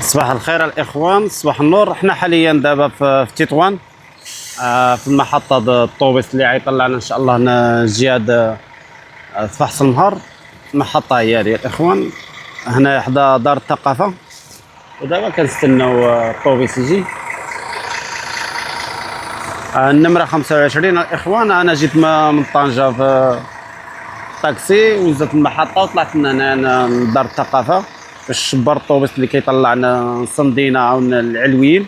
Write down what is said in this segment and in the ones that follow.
صباح الخير الاخوان، صباح النور. احنا حاليا دابا في تطوان، في المحطه الطوبيس اللي غيطلعنا ان شاء الله جهاد فحص النهار. المحطه هي ديال الاخوان هنا حدا دار الثقافه، ودابا كنستناو الطوبيس يجي. النمره 25 الاخوان. انا جيت من طنجه في طاكسي ونزلت المحطه وطلعت من هنا لدار الثقافه باش شبر الطوبيس اللي كيطلعنا صندينه او العلويين،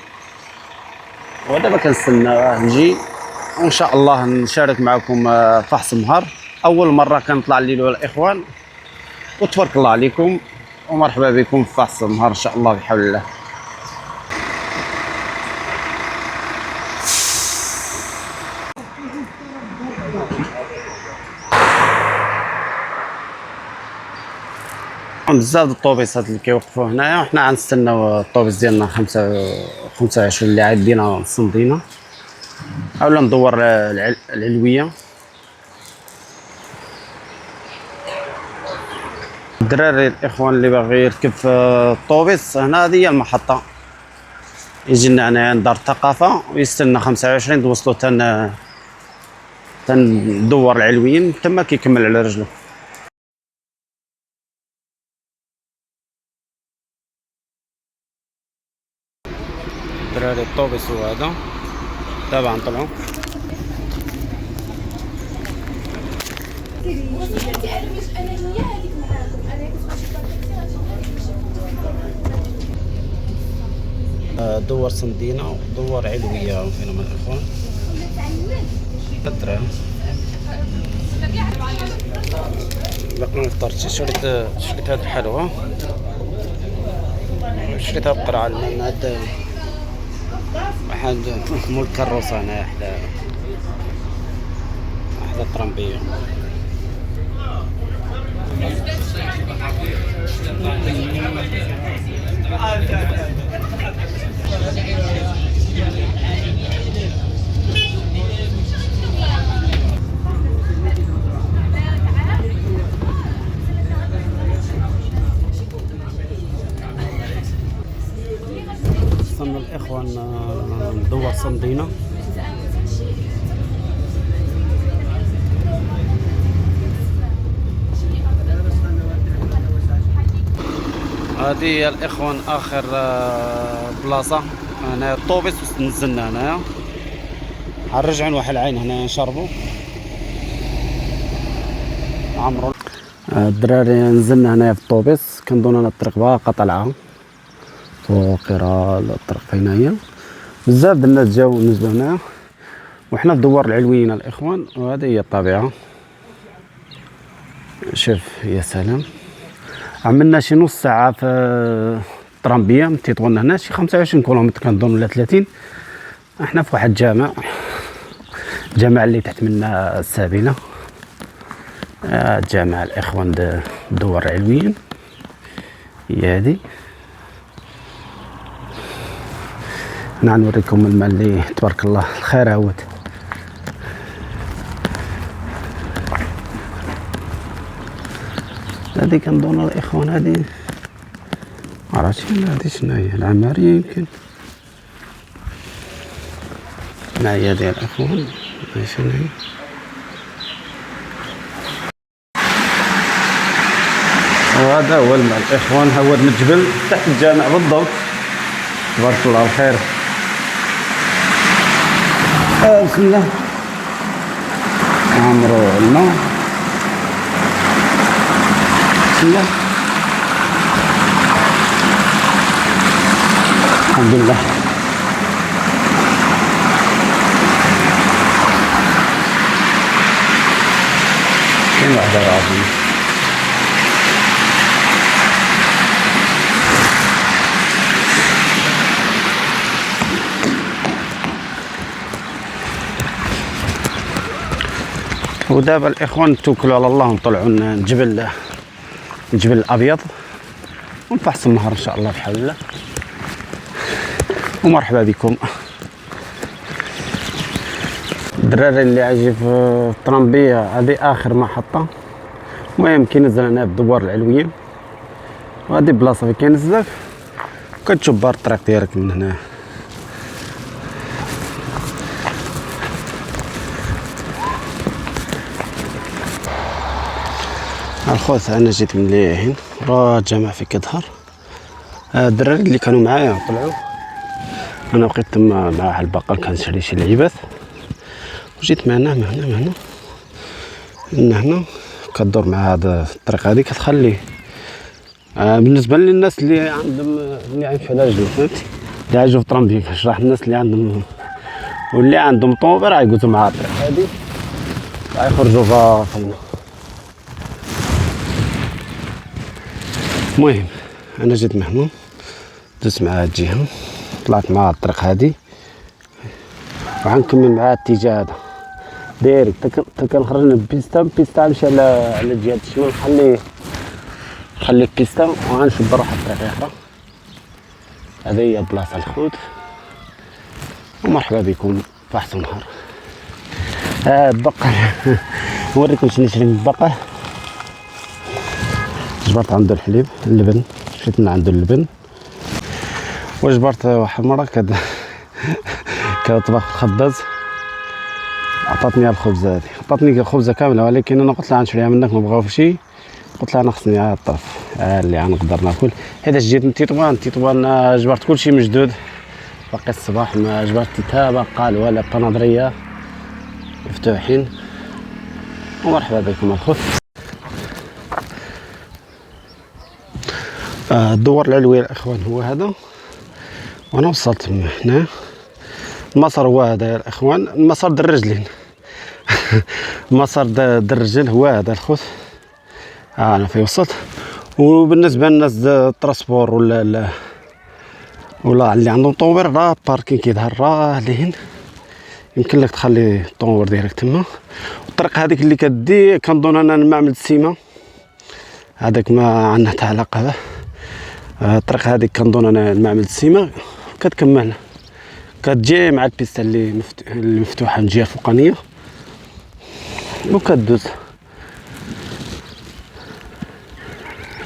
ودابا كنستنى يجي وان شاء الله نشارك معكم فحص النهار. اول مره كنطلع الليل الاخوان، وتبارك الله عليكم ومرحبا بكم في فحص النهار ان شاء الله بحول الله. بزاف د الطوبيسات اللي كيوقفوا هنايا، وحنا غنستناو الطوبيس ديالنا 25 اللي عندنا الصندينه، اولا ندور العلويه. الدراري الاخوان اللي باغي يركب في الطوبيس هنا، هذه هي المحطه، يجي لنا هنا دار الثقافه ويستنى 25 توصلوا تندور العلويين تما كيكمل على رجله. دراري الطوبيس هو هذا، دابا غنطلعو. دور صندينه ودور علويه فينا من الاخوان. الدراري باقي ما فطرتش، شريت هاد الحلوى، شريت هاد القرعه من هاد واحد مول الكروسه هنا حدا الطرمبيه. وصلنا الاخوان ندور صندينه. هذه هي الاخوان اخر بلاصه هنا الطوبيس، نزلنا هنايا غنرجعوا واحد العين هنا نشربوا عمرو. الدراري نزلنا هنايا في الطوبيس، كنظن انا الطريق باقا طالعه فوق راه الطريق فين هي. بزاف د الناس جاو نزلوا هنا وحنا في دوار العلويين الاخوان، وهذه هي الطبيعه. شوف يا سلام، عملنا شي نص ساعه في الطرامبيه من تطوان هنا، شي 25 كيلومتر كنظن ولا 30. احنا في واحد الجامع اللي تحت منا السابنه، جامع الاخوان دوار العلويين هي هذه. انا غنوريكم الماء اللي تبارك الله الخير عاود. هذه كنظن الاخوان هذه معرفتش هذه شنو هي، العمارية يمكن. معايا ديال الاخوان شنو هي. وهذا هو الماء الاخوان، هو من الجبل تحت الجامع بالضبط، تبارك الله الخير. بسم الله عمرو الماء، بسم الله الحمد لله. كاين واحد عظيم. ودابا الاخوان توكلوا على الله ونطلعوا الجبل الابيض ونفحص النهر ان شاء الله بحول الله. ومرحبا بكم الدراري اللي عايجي في الطرمبيه. هذه اخر محطه. المهم كينزل هنا بالدوار العلويه، وهذه بلاصه فين كينزلك كتشوف بار الطريق ديالك من هنا. الخوت انا جيت من لهين راه الجامع في كظهر. الدراري اللي كانوا معايا طلعوا، انا بقيت تما مع واحد البقال كنشري شي لعيبات، وجيت من هنا كدور مع هذا الطريق. هذه كتخلي بالنسبه للناس اللي عندهم اللي عايشين على رجلهم، فهمتي، اللي عايشوا في طرمبيه. كنشرح الناس اللي عندهم واللي عندهم طوموبيل راه يقوزوا مع الطريق هذه غيخرجوا فاينه. المهم انا جيت من هنا، دزت مع هاد الجهه، طلعت مع الطريق هذه وغنكمل مع الاتجاه هذا دايركت. كنخرج من بيستا نمشي على جهه الشمال، نخلي بيستا وغنشد نروح الطريق اخرى. هذه هي البلاصه الخوت، ومرحبا بكم في احسن نهار. البقال نوريكم شنو نشري من البقال. جبرت عنده الحليب اللبن، شريت من عنده اللبن، وجبرت واحد المره كطبخ الخباز عطاتني الخبزه هذه، عطاتني الخبزه كامله، ولكن انا قلت لها غنشريها منك ما بغاو شي. قلت لها انا خصني على الطرف اللي غنقدر ناكل، حيت جيت من تطوان جبرت كلشي مجدود. باقي الصباح ما جبرت حتى بقال ولا بنادريه مفتوحين. ومرحبا بكم الخوت. الدور العلوي الاخوان هو هذا، وانا وصلت من هنا. المسار هو هذا يا الاخوان، المسار د الرجلين المسار د الرجل هو هذا الخوت. انا في وصلت. وبالنسبه للناس التراسبور ولا اللي عندهم طوموبيل، راه باركين كيظهر راه لهين، يمكن لك تخلي الطوموبيل ديالك تما. الطريق هذيك اللي كدي كنظن انا المعمل السيما، هذاك ما عندنا حتى علاقه به. الطريق هذيك كنظن انا المعمل السيما، كتكمل كتجي مع البيستا اللي مفتوحه من الجهه الفوقانيه وكدوز.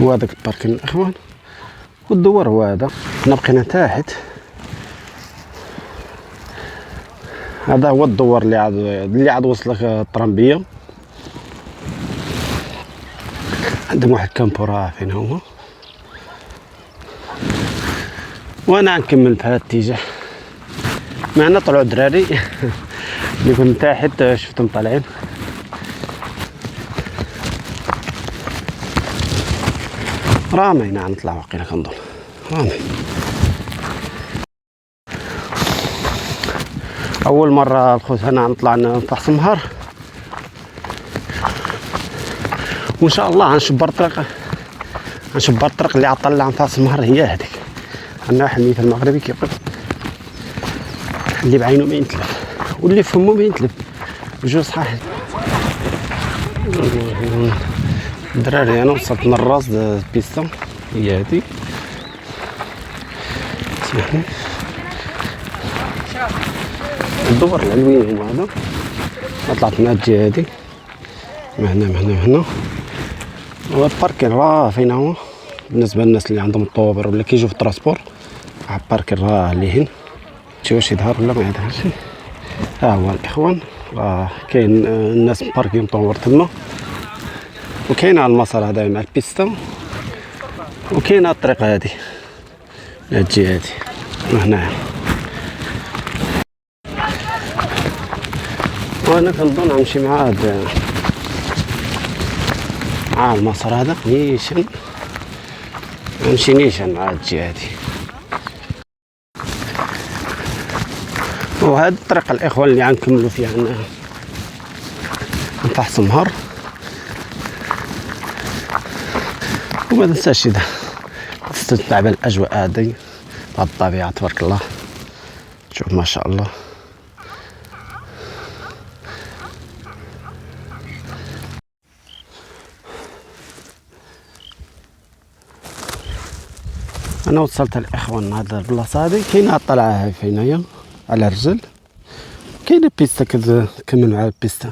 هو هذاك الباركين الاخوان، والدوار هو هذا. حنا بقينا تحت، هذا هو الدوار اللي عاد وصلك الطرمبيه. عندهم واحد كامبورا فين هو، وانا نكمل بهذا الاتجاه. معنا طلعوا الدراري اللي كنت تحت شفتهم طالعين. رامينا غنطلع واقيلا كنظن رامي. اول مره الخوت هنا نطلع نفحص النهار، وان شاء الله غنشبر الطريق اللي عطلع نفحص النهار هي هذيك. عندنا واحد المثل المغربي كيقول اللي بعينه ما ينتلف واللي فمه ما ينتلف، بجوج صحاح. الدراري انا وصلت من الراس البيستا هي هذه، سمحني. الدور العلوي هو هذا، طلعت من الجهه هذه من هنا. والباركين راه فين هو بالنسبه للناس اللي عندهم الطوبر ولا كيجيو في التراسبور. واحد الباركين راه لهين، شوف واش يظهر ولا ما يظهرش. ها هو الاخوان، راه كاين الناس باركين طوبر تما، وكاين المسار هذا مع البيستا، وكاين الطريق هذه الجهه هذه وهنا. وانا كنظن غنمشي مع هذا المسار هذا نيشان، غنمشي نيشان مع هاد الجهه هذه. وهاد الطريقه الاخوان اللي غنكملوا فيها نفحص النهار. وما تنساش اذا تستمتع بالاجواء هذه، بهاد الطبيعه تبارك الله. شوف ما شاء الله. انا وصلت الاخوان هذا البلاصه هذه كاينه الطلعه هاي فينايا على الرجل، كاينه بيستا كمل مع البيستا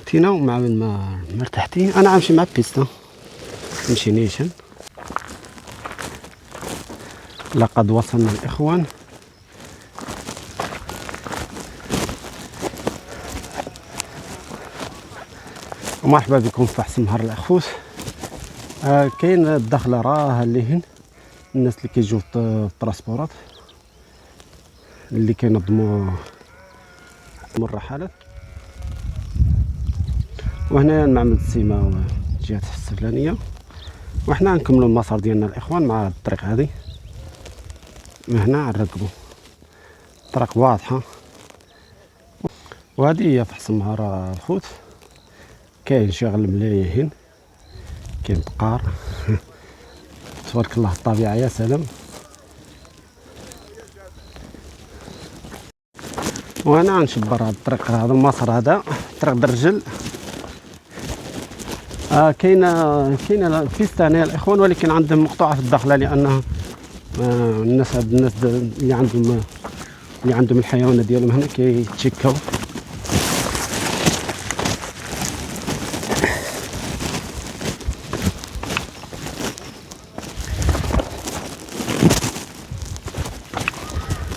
تينا ومع ما مرتحتي. انا غنمشي مع بيستا نمشي نيشان. لقد وصلنا الاخوان. ومرحبا بكم في حسن نهار الاخوت. كاين الدخله راه لهن الناس اللي كيجيو في التراسبورات اللي كينظموا الرحلات. وهنا معمل السيما جهه السفلانيه، وحنا نكملوا المسار ديالنا الاخوان مع الطريق هذه. من هنا نركبوا طريق واضحه، وهذه هي في حسن نهار الخوت. كاين شغل ملايين، كاين بقار تبارك الله الطبيعه يا سلام. وانا غنشبر هذا الطريق، هذا المسار هذا طريق الرجل. كاينه بيستا هنا الاخوان، ولكن عندهم مقطوعه في الداخله، لان الناس اللي عندهم الحيوانات ديالهم هنا كيتشكاو.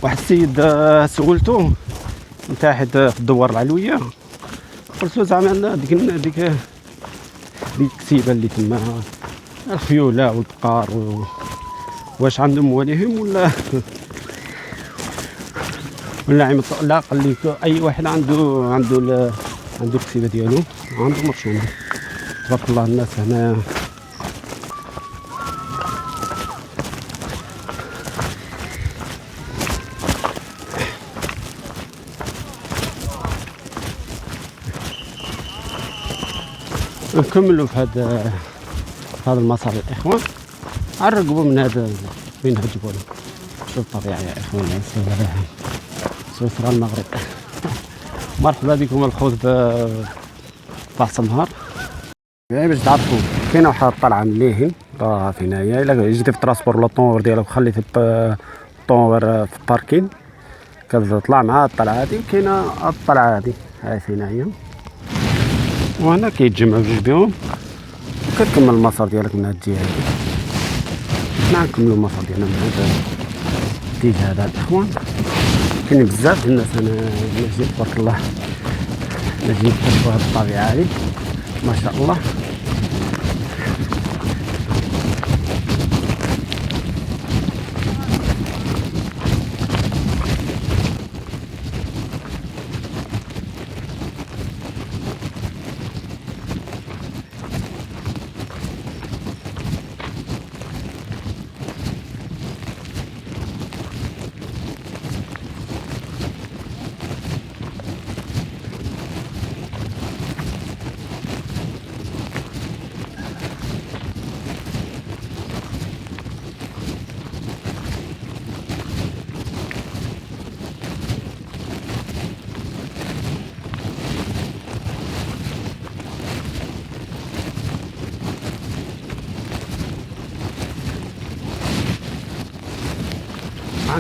واحد السيد سولته من تحت في الدوار العلويه، قلت له زعما ديك الكسيبه اللي تما الخيوله والبقار واش عندهم مواليهم ولا عيمة؟ لا، قال لي اي واحد عنده الكسيبه ديالو عنده مرشومه. تبارك الله الناس هنا نكملوا في هذا المسار الاخوان. نرقبوا من هذا وين هتجيبونا. شوف الطبيعه يا اخوان، سويسرا المغرب. مرحبا بكم الخوت في حسن نهار. باش تعرفوا كاينه واحد الطلعه مليهن راه في هنايا. الا جيتي في التراسبور ولا الطونور ديالك وخليتي الطونور في الباركين كتطلع مع الطلعه هذه. كاينه الطلعه هذه هاي في هنايا، وهنا كيتجمعوا بجوج بهم وكتكمل المسار ديالك من هاد الجهه هادي. حنا نكملوا المسار ديالنا من هذا الاتجاه هذا الاخوان. كاين بزاف الناس هنا جايين تبارك الله، جايين يكتشفوا هاد الطبيعه هادي ما شاء الله.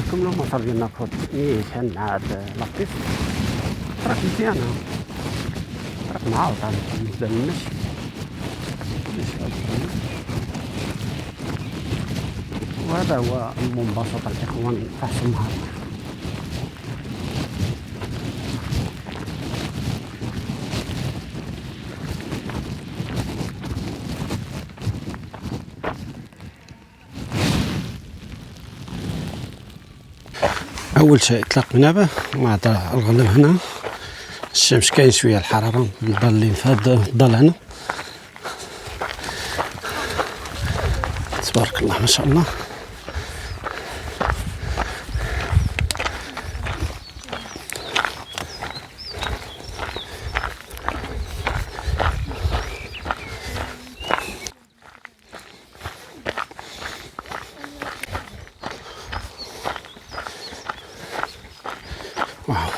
نكملوا المسار ديالنا خوت نيشان مع هاد لاطيس. طريق مزيانه، طريق معاوط بالنسبه للمشي. وهذا هو المنبسط الاخوان في حسن نهار. اول شيء اطلاق منابه مع الغلم. هنا الشمس كاين شويه الحراره مضلين في هذا الظل هنا تبارك الله ما شاء الله. واو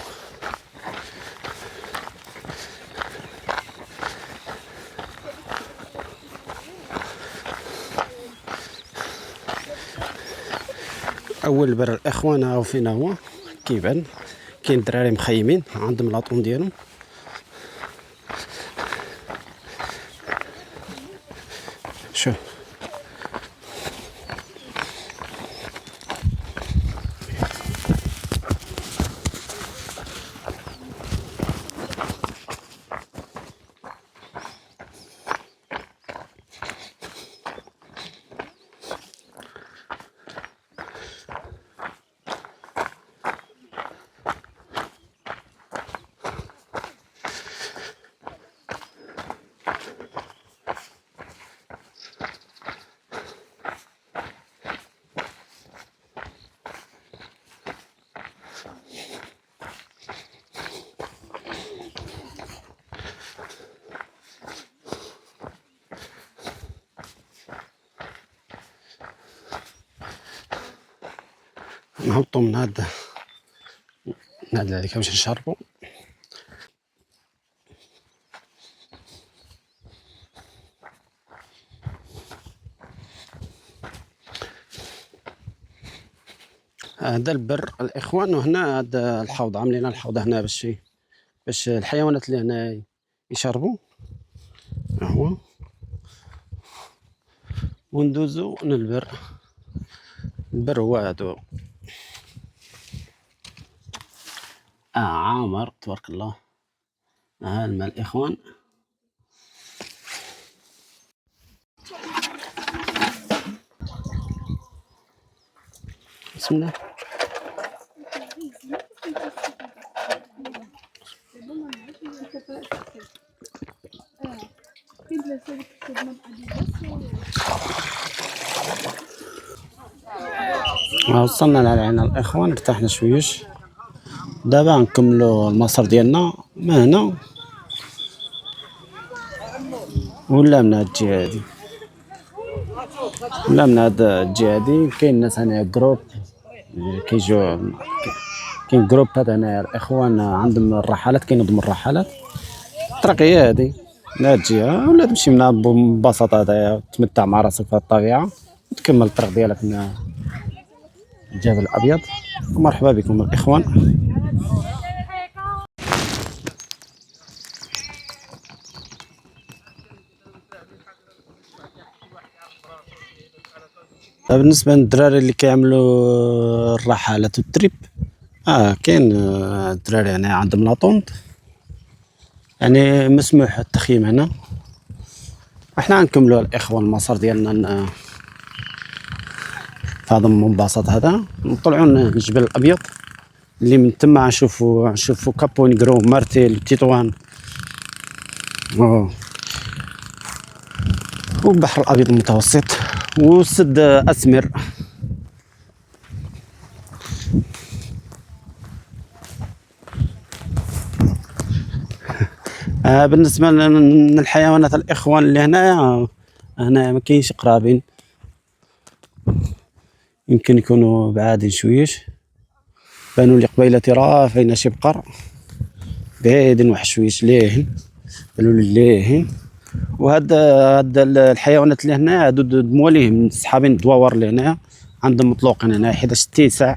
اول بر الاخوان هاو فين هو كيبان. كاين دراري مخيمين عندهم لاطون ديالهم. شوف نهبطو من هاد هذيك باش نشربو. هذا البر الاخوان، وهنا هذا الحوض عاملين الحوض هنا باش الحيوانات اللي هنا يشربوا. ها هو وندوزو للبر. البر هو هادو عامر تبارك الله. ها الماء الاخوان. بسم الله. وصلنا لعين الاخوان، ارتحنا شويش. دابا نكملوا المسار ديالنا من هنا ولا من هاد الجهه هادي، ولا من هاد الجهه هادي. كاين ناس هنا جروب كيجيو، كاين جروبات هنا الاخوان عندهم الرحلات، كينظموا الرحلات. الطريق هي هادي من هاد الجهه، ولا تمشي منها ببساطه هدايا تمتع مع راسك في الطبيعه وتكمل الطريق ديالك من الجبل الابيض. ومرحبا بكم الاخوان. بالنسبه للدراري اللي كيعملوا الرحلات والتريب، كاين الدراري هنا عندهم لاطونط، يعني مسموح التخييم هنا. احنا غنكملوا الاخوان المسار ديالنا في هذا المنبسط هذا، نطلعوا للجبل الابيض اللي من تما نشوفوا كابو نيغرو، مارتيل، تطوان والبحر الابيض المتوسط وسد اسمر. بالنسبه للحيوانات الاخوان اللي هنا ما كاينش قرابين، يمكن يكونوا بعادين شويش. بانوا لي قبيله راه فينا شي بقر بعيدين واحد شويش ليهن، بانوا لي ليهن. وهاد الحيوانات اللي هنا هادو مواليهم صحابين الدواور اللي هنا عندهم مطلوقين هنا 11 تيسع،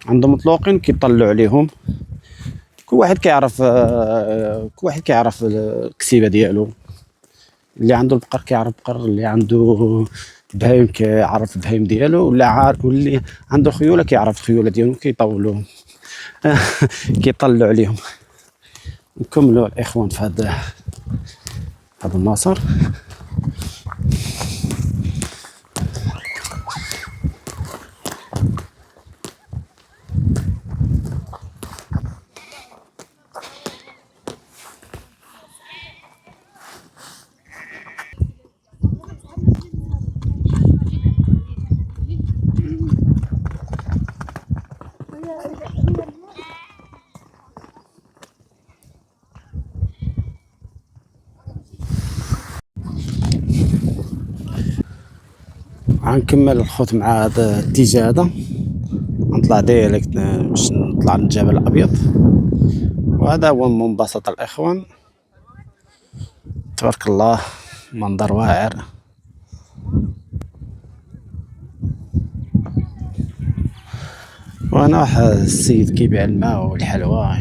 عندهم مطلوقين كيطلعوا عليهم. كل واحد كيعرف الكسيبه ديالو. اللي عنده البقر كيعرف بقر، اللي عنده بهايم كيعرف البهايم ديالو، واللي عنده خيوله كيعرف الخيوله ديالو كيطولوا كيطلعوا عليهم. نكملوا الاخوان في هذا المسار. غنكمل الخوت مع هذا الاتجاه هذا، نطلع ديريكت باش نطلع للجبل الابيض. وهذا هو منبسط الاخوان، تبارك الله منظر واعر. وانا واحد السيد كيبيع الماء والحلوى.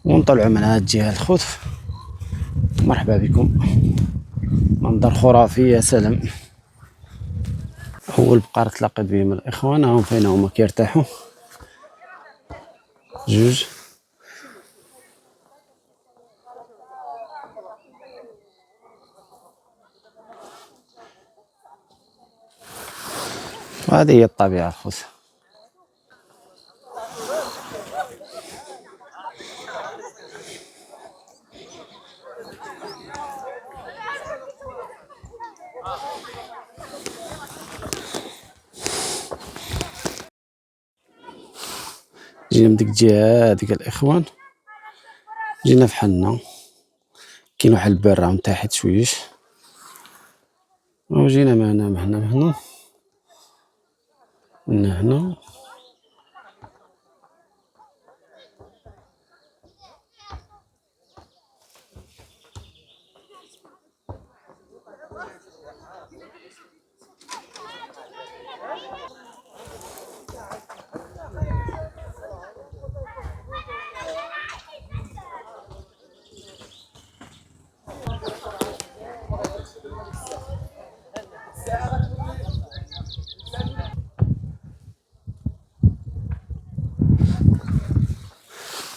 ونطلعوا من هاد الجهه الخوت. مرحبا بكم، منظر خرافي يا سلام. اول بقره تلاقيت بهم الاخوان هم فين هما كيرتاحوا جوج. وهذه هي الطبيعه الخوت. جينا من ديك الجهه هذيك الاخوان، جينا في حنا كاين واحد البرة من تحت شويش، وجينا معنا من هنا من هنا.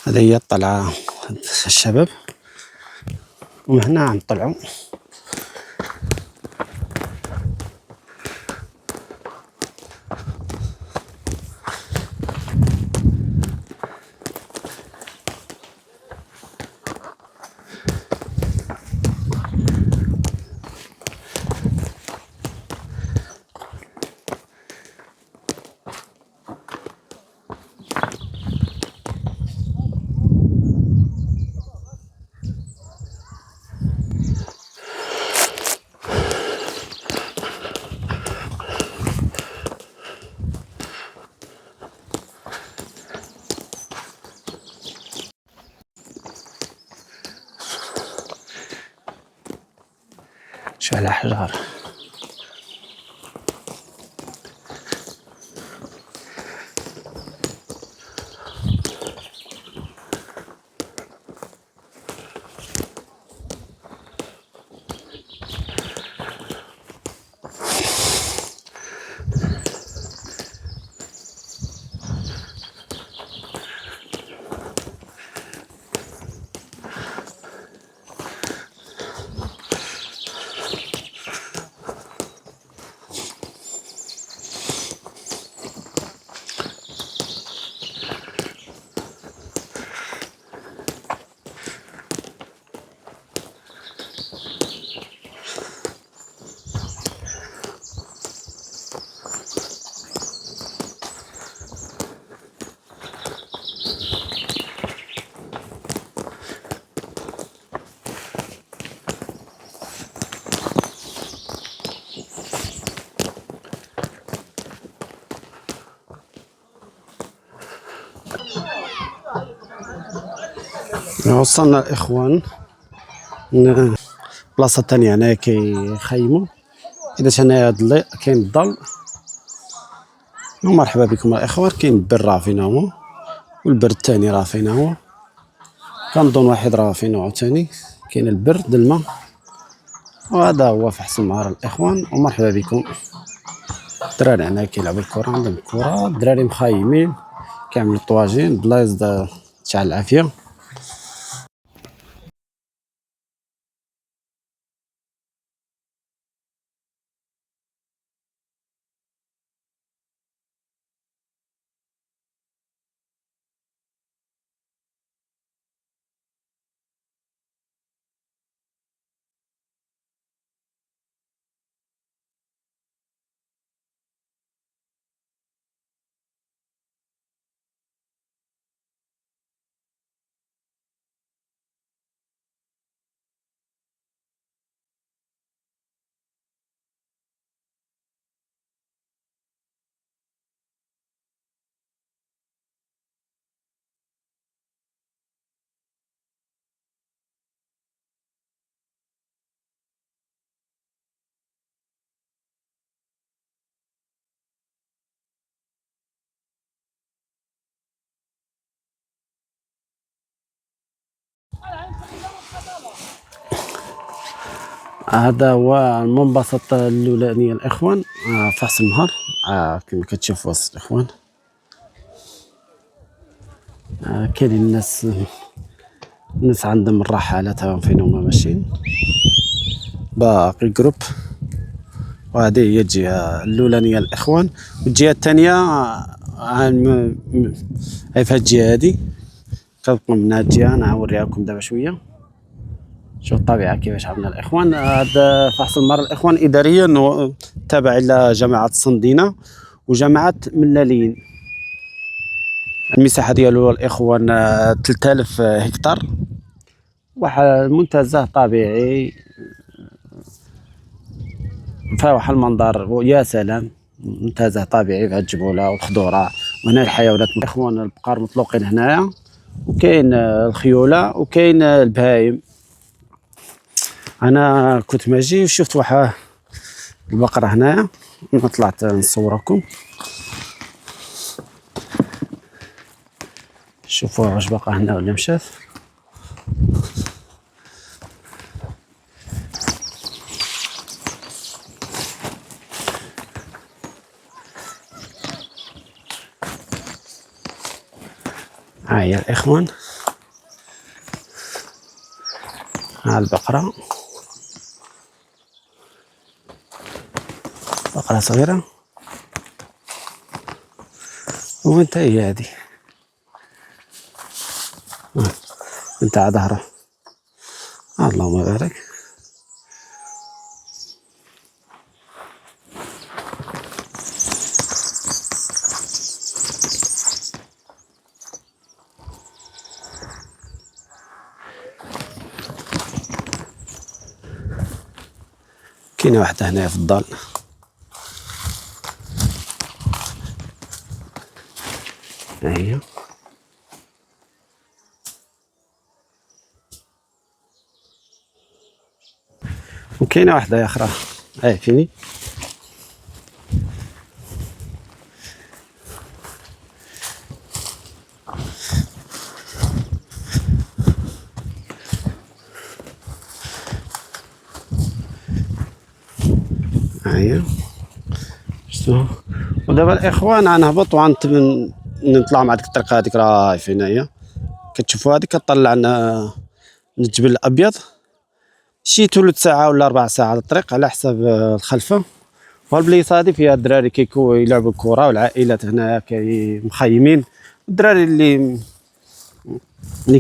هذه هي الطلعة الشباب، ومن هنا غنطلعو. شو على حجار. وصلنا الاخوان بلاصه ثانيه هنايا كيخيموا. اذا هنايا كاين الظل. ومرحبا بكم الاخوان. كاين البر راه فينا هو، والبر الثاني راه فينا هو. كنظن واحد راه فينا عاوتاني. كاين البر د الماء، وهذا هو في حسن مهار الاخوان. ومرحبا بكم. الدراري هنا كيلعبوا الكره، عندهم الكره، الدراري مخايمين كيعملوا طواجين بلايص تاع العافيه. هذا هو المنبسط اللولاني الاخوان، فحص النهر. كما كتشوفوا الاخوان، كاينين الناس عندهم الرحالة تاهم فين هما ماشيين، باقي جروب. وهذه هي الجهة اللولانية الاخوان، والجهة الثانية هاي في هاد الجهة هادي كتبقى من هاد الجهة. نوريها لكم دابا شوية. شوف الطبيعة كيفاش عاملة الاخوان. هذا فحص المرء الاخوان اداريا تابع الى جامعة الصندينة وجامعة ملالين. المساحة ديالو الاخوان 3000 هكتار. واحد منتزه طبيعي فيها واحد المنظر يا سلام. منتزه طبيعي في الجبوله والخضوره، وهنا الحيوانات الاخوان البقر مطلوقين هنايا، وكاين الخيوله وكاين البهايم. انا كنت ماجي وشفت واحد البقره هنايا، طلعت نصوركم. شوفوا واش باقا هنا ولا مشات. ها هي الاخوان، ها البقرة، بقرة صغيرة. وانت هي هادي انت ظهره. اللهم بارك. كاينه واحده هنا في الضال. ها هي. وكاينه واحده اخرى هاي فيني. ها هي. شتو. ودابا الاخوان غنهبط نطلع مع ديك الطريقه هذيك راه في هنايا كتشوفوا. هذيك كطلع لنا الجبل الابيض، شي 3 ساعة ولا 4 ساعات الطريق على حسب الخلفه. والبليصه هذه فيها الدراري يلعبوا الكره، والعائلات هنا مخيمين. الدراري اللي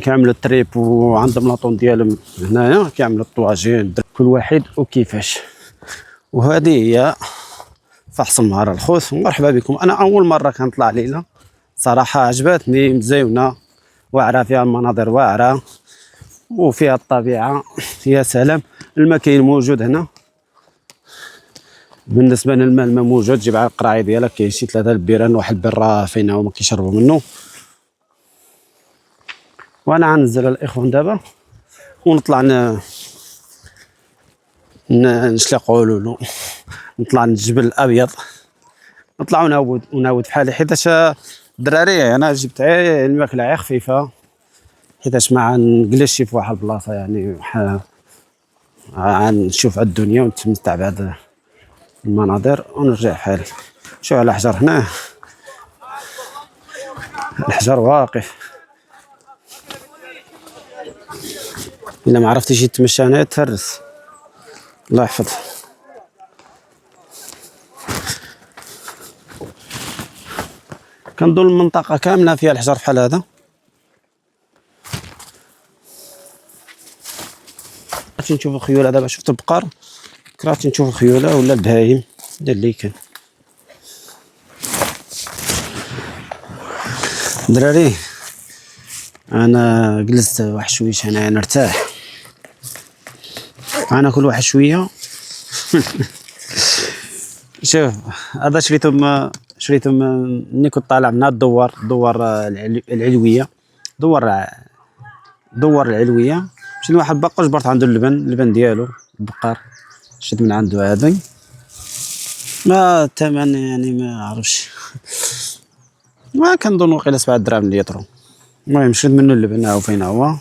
كيعملوا التريب وعندهم لاطون ديالهم هنايا كيعملوا الطواجين، كل واحد وكيفاش. وهذه هي فحص المهارة الخوت. مرحبا بكم. انا اول مره كنطلع ليله، صراحه عجبتني، مزيونه واعره، فيها المناظر واعره وفيها الطبيعه يا سلام. الماء كاين موجود هنا. بالنسبه للماء، الماء موجود. جيب على القراعي ديالك، كاين شي 3 البيران، واحد البير فين هما كيشربوا منه. وانا غنزل الاخوان دابا ونطلع نشلقوا لولو، نطلع للجبل الابيض، نطلع ونعاود بحالي. حيتاش الدراري انا جبت الماكله خفيفه، حيتاش ما نجلسش في واحد البلاصه يعني غنشوف على الدنيا ونتمتع بهذا المناظر ونرجع حالي. شوف على الحجر هنا، الحجر واقف. الا ما عرفتيش تمشى هنا تفرس، الله يحفظ. كنظن المنطقه كامله فيها الحجر بحال هذا. كنت نشوف الخيول. دابا شفت البقر، كرهت نشوف الخيوله ولا البهايم ديال اللي كان. دراري انا جلست واحد شويه هنا نرتاح. انا كل واحد شويه. شوف هذا شريتهم ملي كنت طالع من الدوار العلويه. دوار العلويه. مشيت لواحد البقر جبرت عنده اللبن ديالو البقر، شد من عنده هذا. ما الثمن يعني ما عرفش، ما كنظن وقيله 7 دراهم ليترو. المهم شريت منه اللبن. ها هو فين هو.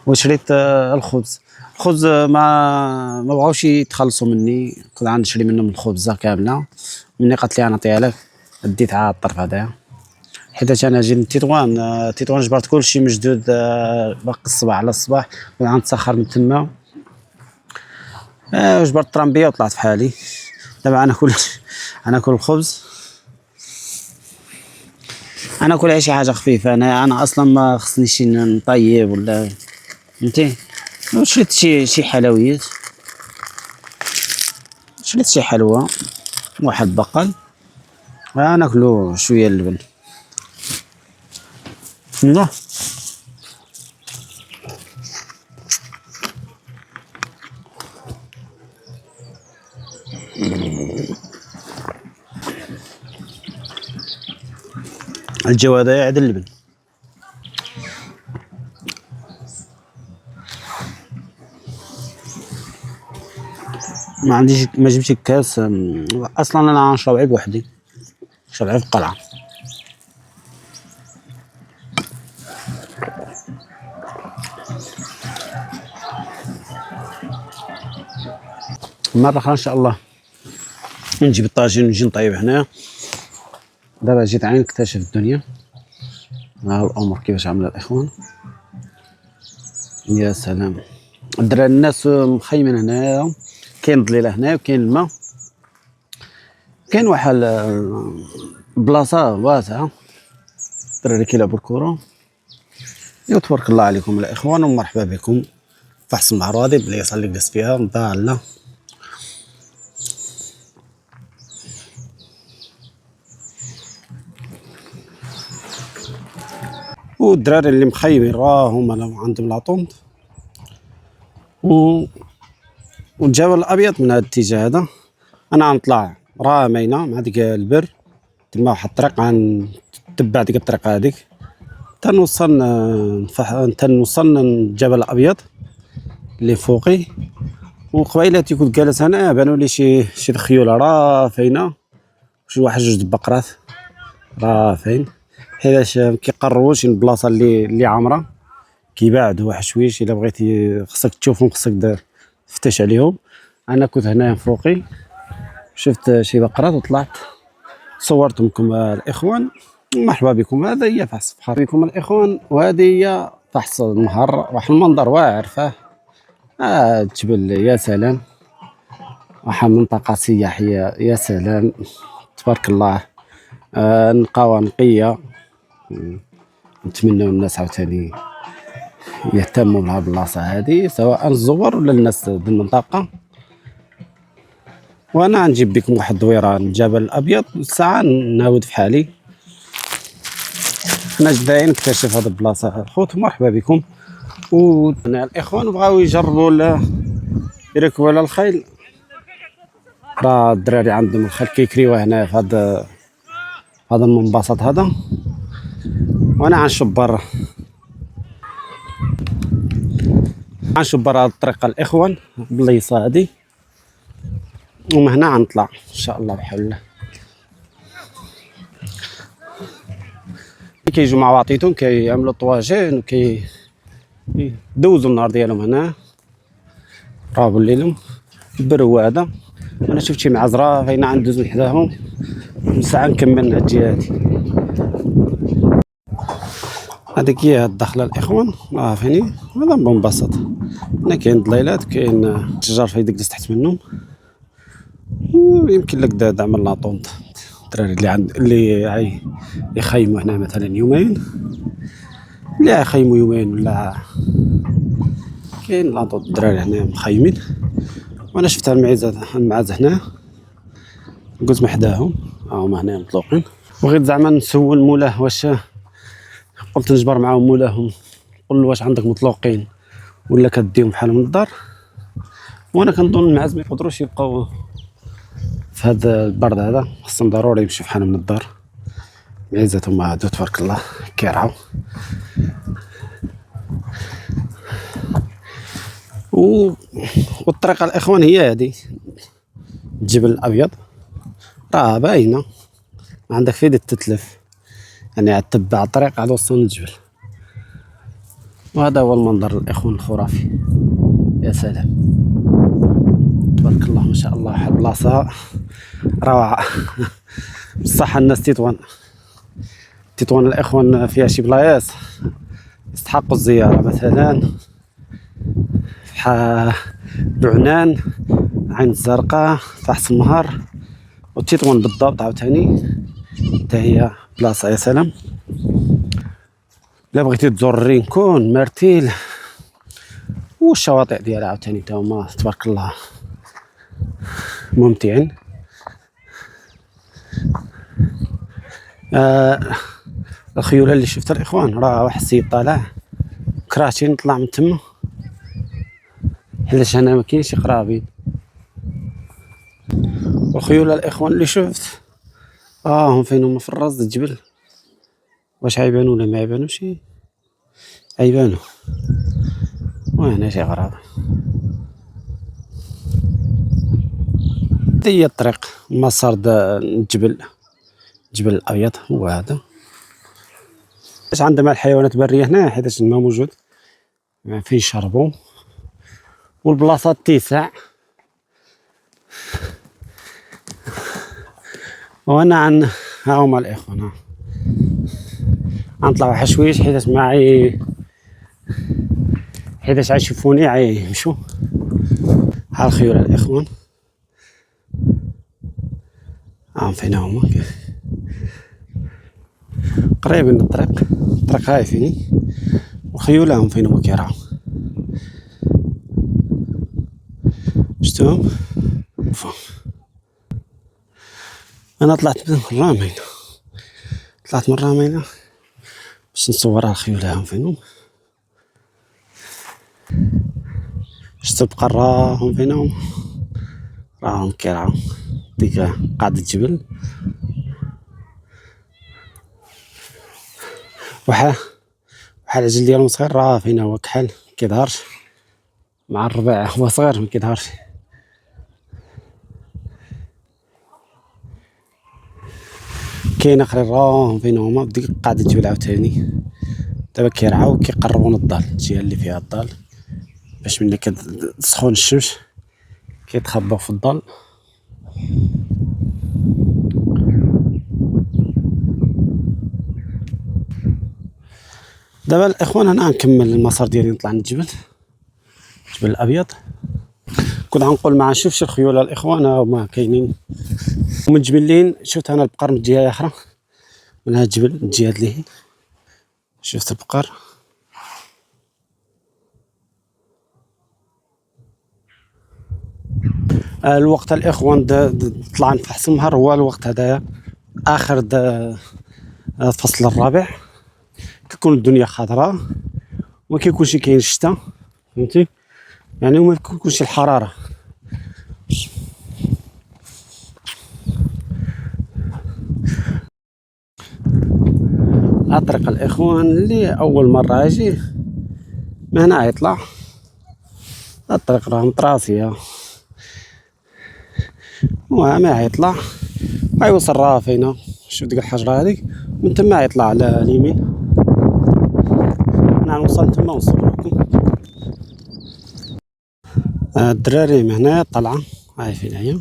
وشريت الخبز. الخبز ما بغاوش يتخلصوا مني، كنت غنشري منهم الخبزه كامله. ملي قالت لي انا نعطيها لك، ديت عاد الطرف هذايا، حيت انا جيت لتطوان. تطوان جبرت كلشي مشدود، باقي الصباح على الصباح غنتسخر من تما. جبرت الطرامبيه وطلعت في حالي. دابا انا كل الخبز، انا كل شي حاجه خفيفه. انا اصلا ما خصنيش نطيب ولا فهمتي. شريت شي حلويات، شريت شي حلوى، واحد بقل، ناكلو شويه اللبن. لا الجو هذا يعدل اللبن. ما عنديش، ما جبتش كاس اصلا. انا غنشرب غير بوحدي، نشرب غير في القلعه. مرة اخرى ان شاء الله نجيب الطاجين ونجي نطيب هنا. دابا جيت عين نكتشف الدنيا. ها الامور كيفاش عامله الاخوان. يا سلام، الدراري الناس مخيمين هنايا، كاين ظليله هنا وكاين الماء، كاين واحد بلاصه واسعه الدراري كيلعبوا الكره. يا تبارك الله عليكم الاخوان، ومرحبا بكم في احسن معراضي بلايص اللي جلست فيها مضالة. والدراري اللي مخيمين راهم عندهم لاطوند والجبل الابيض من هذا الاتجاه هذا. انا غنطلع راه ماينه مع ديك البر تما واحد الطريق، غنتبع ديك الطريق هذيك تنوصل للجبل الابيض اللي فوقي. وقبيله كنت جالس هنا بانوا لي شي الخيول راه فاينه، شي واحد جوج بقرات راه فاين، حيتاش كيقربوا شي البلاصه اللي عامره، كيبعدوا واحد شويش. الا بغيتي خصك تشوفهم، خصك تفتش عليهم. انا كنت هنا فوقي، شفت شي بقرات وطلعت صورت لكم الاخوان. مرحبا بكم، هذا هي فحص بحر بكم الاخوان، وهذه هي فحص النهر. واحد المنظر واعر فيه الجبل، يا سلام. واحد منطقه سياحيه يا سلام، تبارك الله. نقاوه نقيه. نتمنوا الناس عاوتاني يهتموا بهاد البلاصه هذه، سواء الزوار ولا الناس ديال المنطقه. وانا غنجيب بكم واحد الدويره الجبل الابيض، ساعه نعاود في حالي. انا جاي نكتشف هاد البلاصه الخوت. مرحبا بكم. الاخوان بغاو يجربوا يركبوا على الخيل. راه الدراري عندهم الخيل كيكريوه هنا في هذا المنبسط هذا. وانا غنشوف برا، غنشوف برا هاد الطريقه الاخوان بالليصه هادي، ومن هنا غنطلع ان شاء الله بحول الله. كيجوا مع بعضيتهم كيعملوا طواجين دوزوا النهار ديالهم هنا. راه بالليل البر هو هذا. انا شفت شي معزره فاينه غندوز من حداهم، ساعه نكمل هاد الجهه هادي. هذيك هي الدخله الاخوان، فهمتيني. هذا منبسط، هنا كاين ضليلات، كاين شجر في يدك تحت منهم، ويمكن لك دعم لاطونط. الدراري اللي يخيموا هنا مثلا يومين، اللي يخيموا يومين ولا كاين لاطونط. الدراري هنا مخيمين، وانا شفت المعازه هنا قلت ما حداهم، هما هنا مطلوقين. بغيت زعما نسول مولاه، واش قلت نجبر معاهم مولاهم نقول له واش عندك مطلوقين ولا كديهم بحالهم للدار. وانا كنظن المعاز ما يقدروش يبقاو في هذا البرد هذا، خصهم ضروري يمشيو بحالهم للدار. معيزتهم هادو تبارك الله كيرعاو. والطريقه الاخوان هي هذه، الجبل الابيض راه باينه، ما عندك فايده تتلف، يعني تتبع الطريق على وسط الجبل. وهذا هو المنظر الاخوان الخرافي. يا سلام، تبارك الله ما شاء الله، واحد البلاصه روعه. بصح الناس تطوان الاخوان فيها شي بلايص يستحقوا الزياره، مثلا بعنان، عين الزرقاء، فحص النهر، وتطوان بالضبط عاوتاني حتى هي بلاصه. يا سلام، لا بغيتي تزور رينكون، مرتيل، والشواطئ ديالها عاوتاني تا هما تبارك الله ممتعين. الخيول اللي شفت الاخوان، راه واحد السيد طالع كرهتي نطلع من تما حيت هنا ما كاينش قرابين. والخيول الاخوان اللي شفت هم فين هما؟ في الراس الجبل. واش عيبانو ولا ما عيبانوش؟ عيبانو، وهنا شي غراب. هي الطريق مسار الجبل، الجبل الابيض هو هذا. باش عندنا الحيوانات البريه هنا حيت الماء موجود فين يشربوا، والبلاصه اتساع. وانا ها هما الاخوان، غنطلعوا حشويش حيت معي، حيت عيشوفوني عيمشوا. ها الخيول الاخوان، فين هما قريب من الطريق هاي فيني، والخيول هم فين هما كيرعوا. شفتوهم؟ انا طلعت من الرامينة، باش نصورها الخيول هم فينهم. شفتو البقر راهم فينهم، راهم كيرعوا ديك قاعدة الجبل. وحال العجل ديالهم صغير، راه فين هو كحل كيظهرش مع الربيع، هو صغير ما كيظهرش. كاين اخرين راهم فين هما بديك قاعدة الجبل عاوتاني. دابا كيرعاو كيقربون الضال، الجهه اللي فيها الضال، باش ملي كتسخن الشمس كيتخباو في الضل. دابا الاخوان انا غنكمل المسار ديالي، نطلع للجبل، الجبل الابيض. كنت غنقول ما نشوفش الخيول الاخوان، هما كاينين ومن جبلين. شفت انا البقر من جهه اخرى من هذا الجبل، من الجهه اللي هي شفت البقر. الوقت الاخوان طلع نفحص النهر، هو الوقت هذايا اخر الفصل الرابع، كتكون الدنيا خضراء وما كيكونش كاين الشتاء، فهمتي يعني، وما كيكونش الحراره. الطريق الاخوان اللي اول مره اجي من هنا يطلع الطريق راه مطراسيه، وما يطلع ما يوصل راه فينا. شوف ديك الحجره هذيك، من تما يطلع على اليمين. انا نوصل تما ونصوركم. الدراري من هنا طلعه، هاي فين هي،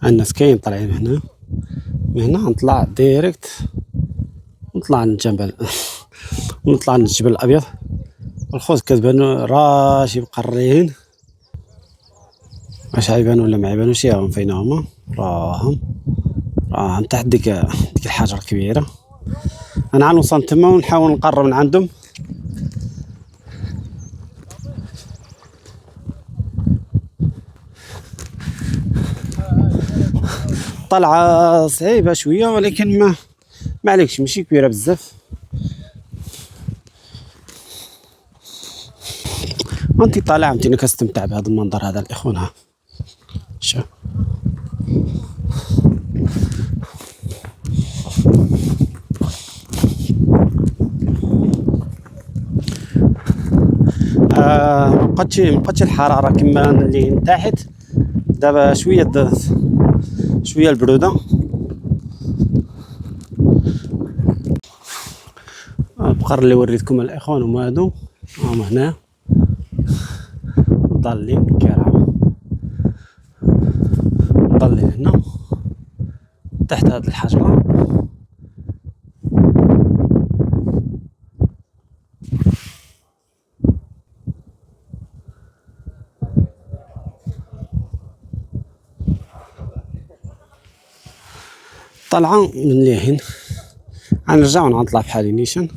الناس كاين طالعين من هنا نطلع ديريكت، نطلع للجبل ونطلع للجبل الابيض. الخوت كتبان راشي مقريين، واش عيبان ولا ما عيبانوش؟ هم فين هما؟ راهم تحت ديك الحجره الكبيره. انا غنوصل تما ونحاول نقرب من عندهم. طلعه صعيبه شويه، ولكن ما عليكش، ماشي كبيره بزاف. انت طالع عمتيني كنستمتع بهذا المنظر هذا الاخوان. ها شوف مبقاتش الحراره كما اللي من تحت. دابا شويه البروده. البقر اللي وريتكم الاخوان هما هادو هم هنا ضالين كيرعاو، ضالين هنا تحت هاد الحجرة. طالعة من لهين غنرجعو نطلع بحالي نيشان.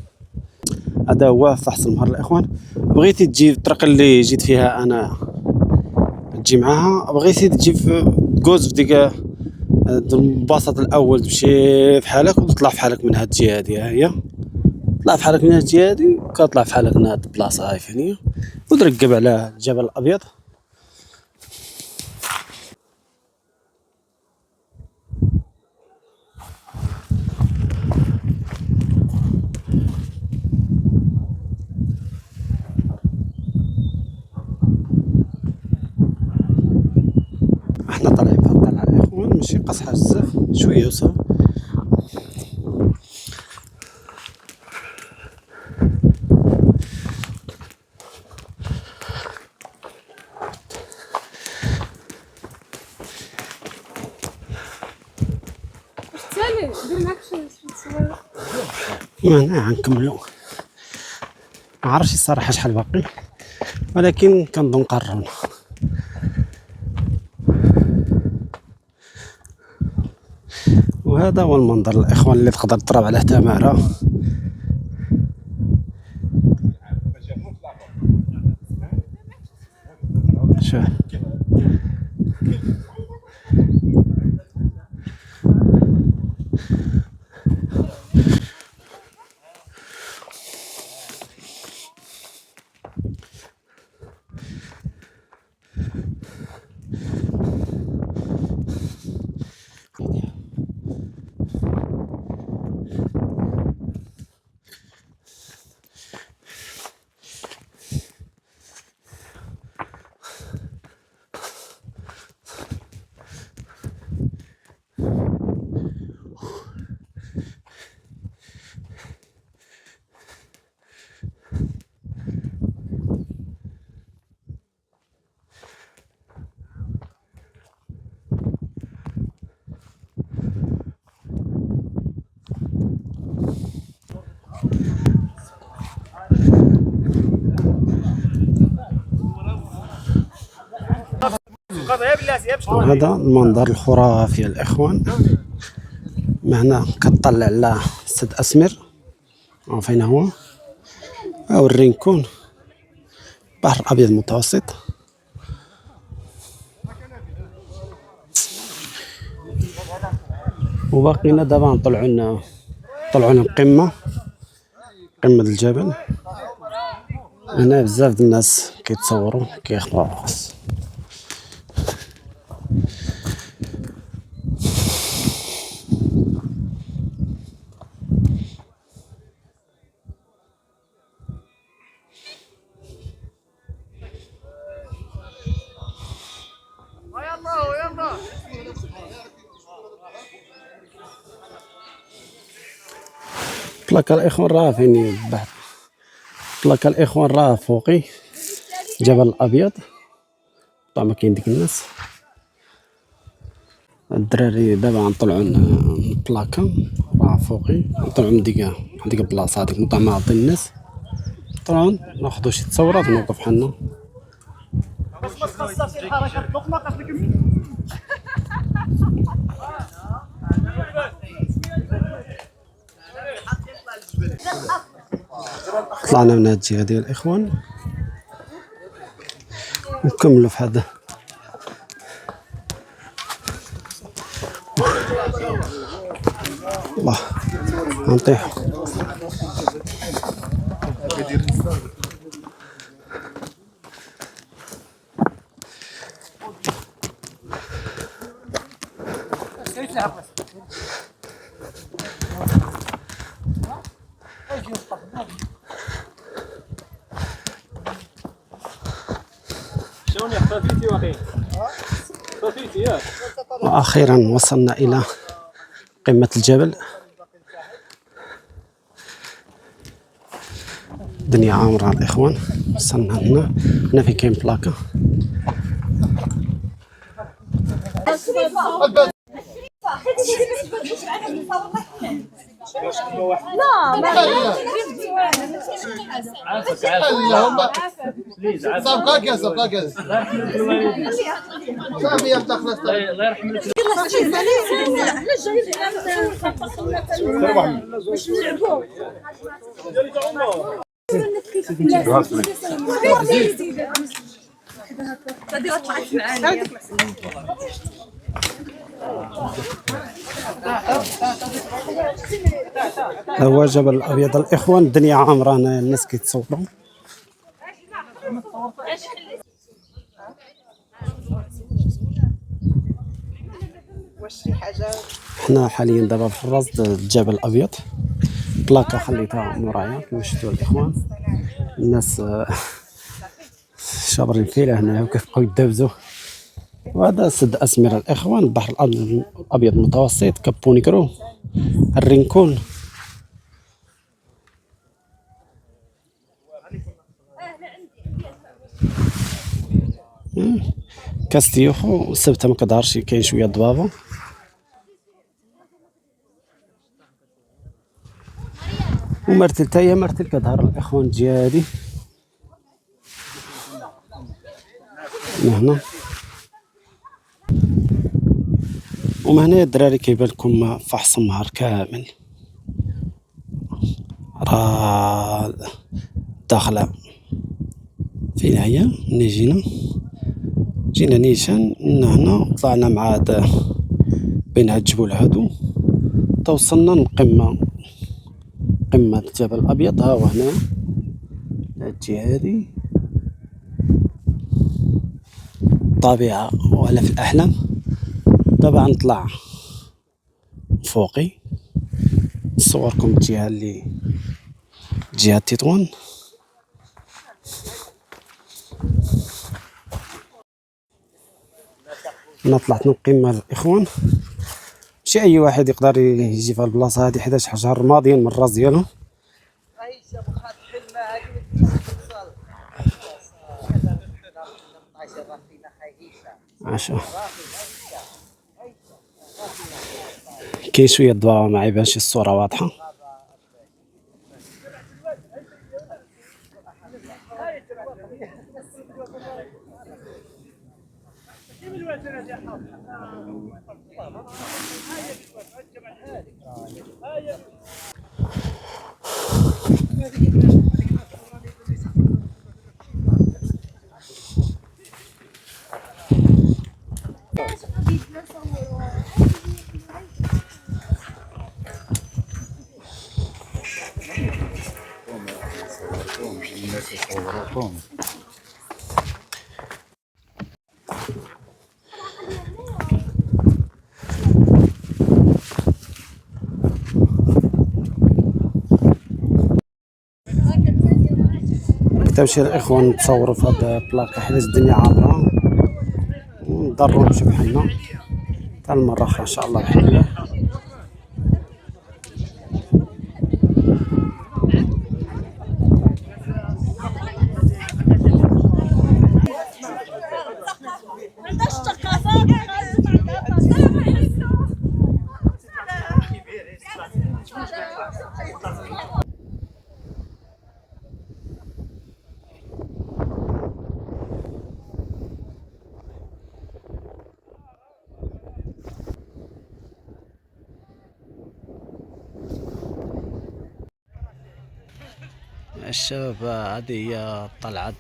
هذا هو فحص المهر الاخوان. بغيتي تجي الطريقة اللي جيت فيها انا تجي معاها، بغيتي تجي تقوز في ديك البسط الاول تمشي بحالك وتطلع بحالك من هاد الجهه هادي، ها هي طلع بحالك من هاد الجهه هادي كتطلع بحالك من هاد البلاصه هاي فين، وتركب على الجبل الابيض. احنا طالعين بهاد الطلعه الاخوان، ماشي قاصحه بزاف، شويه وصافي. سالي دير معاك شي تصوير. هنا غنكملو، ما عرفتش الصراحه شحال باقي، ولكن كنظن قربنا. وهذا هو المنظر الاخوان اللي تقدر تضرب عليه تماره. شوف هذا المنظر الخرافي الاخوان. هنا كتطلع على سد اسمر، فين هو او الرينكون، بحر ابيض متوسط. وباقينا دابا نطلعوا لنا القمه، قمه الجبل. هنا بزاف د الناس كيتصوروا كياخذوا رخص. بلاكا الاخوان راه فين البحر، بلاكا الاخوان راه فوقي جبل الابيض. طبعا ما كاين ديك الناس. الدراري دابا غنطلعوا البلاكا راه فوقي، نطلعوا من ديك البلاصه هذيك نطلع مع الناس، طلعوا ناخذوا شي تصورات ونوقف حالنا. طلعنا من هاد الجهه ديال الاخوان نكملوا في هذا. الله غنطيحوا. واخيرا وصلنا الى قمة الجبل. الدنيا عامرة الإخوان. وصلنا هنا في كاين بلاكة. هو جبل الأبيض الإخوان. الدنيا عامرة هنا، الناس كيتصوروا. حنا حاليا دابا في الراس الجبل الأبيض. بلاكة خليتها مورايا كما شفتوا الإخوان. الناس شابرين فيها هنا وكيبقاو يدابزوا. وهذا سد أسمرة الإخوان، البحر الأبيض المتوسط، كابونيكرو، الرينكون. كاستيوخو السبتة ما كظهرش، كاين شوية ضبابة. ومرتل تا هي مرتل كظهر الإخوان ديالي من هنا. ومن هنا الدراري كيبان لكم فحص النهار كامل. راه داخله فين هي. ملي جينا نيشان من هنا، طلعنا مع هاد بين هاد الجبل هادو توصلنا للقمة، قمة الجبل الأبيض. ها هو هنا هاد الجهة هادي. طبيعة ولا في الأحلام. دابا غنطلع فوقي نصوركم الجهة اللي جهة تطوان. انا طلعت من القمة الإخوان. ماشي أي واحد يقدر يجي في البلاصة هادي، حيتاش حجر ماضيين من الراس ديالو. عشا كاين شوية ضوء ما يبانش الصورة واضحة. تمشي الإخوان نتصوروا في هاد البلاكة حيت الدنيا عامرة، ونضروا نمشيو بحالنا حتى المرة أخرى إن شاء الله بحول الله. الشباب هذه هي طلعة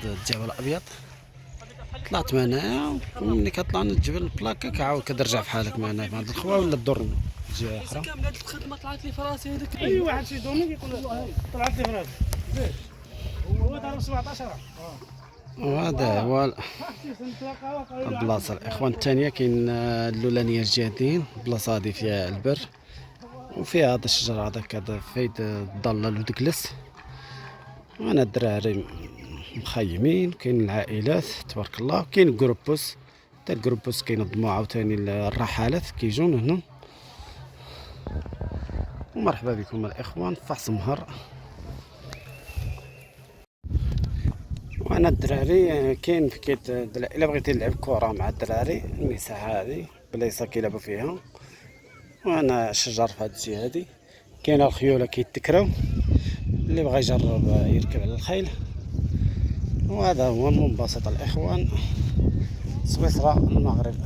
الجبل الأبيض. طلعت من هنايا، وملي كطلع من الجبل البلاكة كعاود كترجع في حالك من هنا في هاد الخوا، ولا تدور جهة أخرى. كامل هاد الخدمة طلعت لي في راسي هذاك. اي واحد شيدوني كيقول طلعت لي في راسي. هو ضرب 17. وهذا هو البلاصة الإخوان الثانية. كاين الأولانية الجهتين، البلاصة هذه فيها البر وفيها هذا الشجر هذاك هذا فايد الضلال ودكلس. وانا الدراري مخيمين، كاين العائلات تبارك الله، كاين جروبوس حتى الجروبوس، كاين الضموع عاوتاني الرحالات كيجون هنا. ومرحبا بكم الاخوان في فحص مهر. وانا الدراري كاين كيت الا بغيتي تلعب كره مع الدراري المساحه هذه بلايصه كيلعبوا فيها، وانا شجر في هاد الجهه هادي. كاينه الخيوله كيتكراو، اللي بغى يجرب يركب على الخيل. وهذا هو منبسط الاخوان، سويسرا المغرب.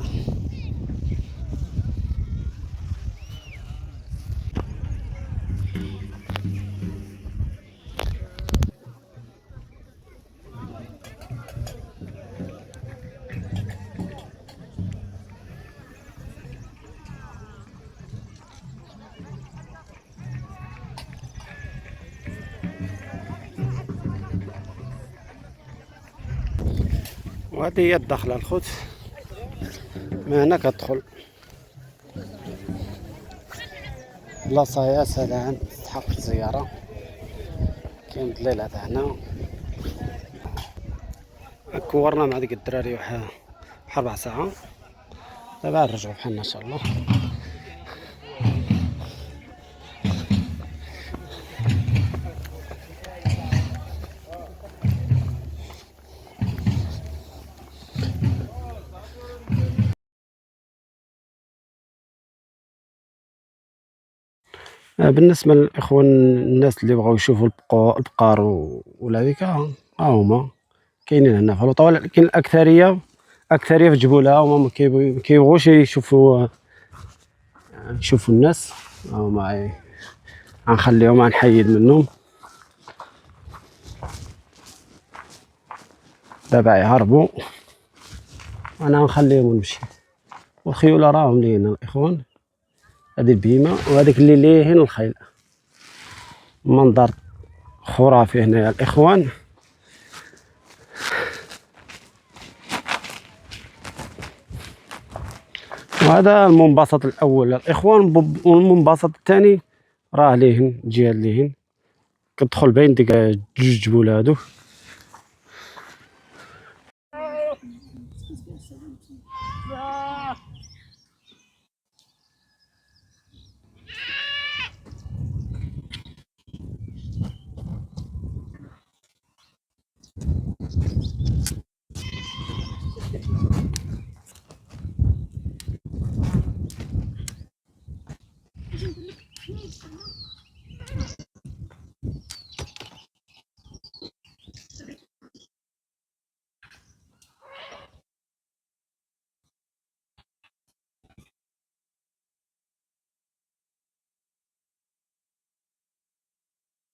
وهذه هي الدخله الخوت، من هنا كتدخل بلاصه يا سلام تستحق الزياره. كاين ظليل هذا هنا. كورنا مع ديك الدراري واحد 4 ساعات، دابا نرجعو بحالنا ان شاء الله. بالنسبه للاخوان الناس اللي بغاو يشوفوا البقار ولا هذيك، ها هما كاينين هنا في لوطا، ولكن الاكثريه في جبولها هما ما كيبغوش يشوفوا الناس. هما غنخليهم، غنحيد منهم دابا يهربوا، انا غنخليهم ونمشي. والخيول راهم لينا الاخوان، هذه البهيمه وهذيك اللي ليهن الخيل. منظر خرافي هنا يا الاخوان. وهذا المنبسط الاول الاخوان، والمنبسط الثاني راه ليهن الجهه ليهن كتدخل بين ديك جوج جبول هادو.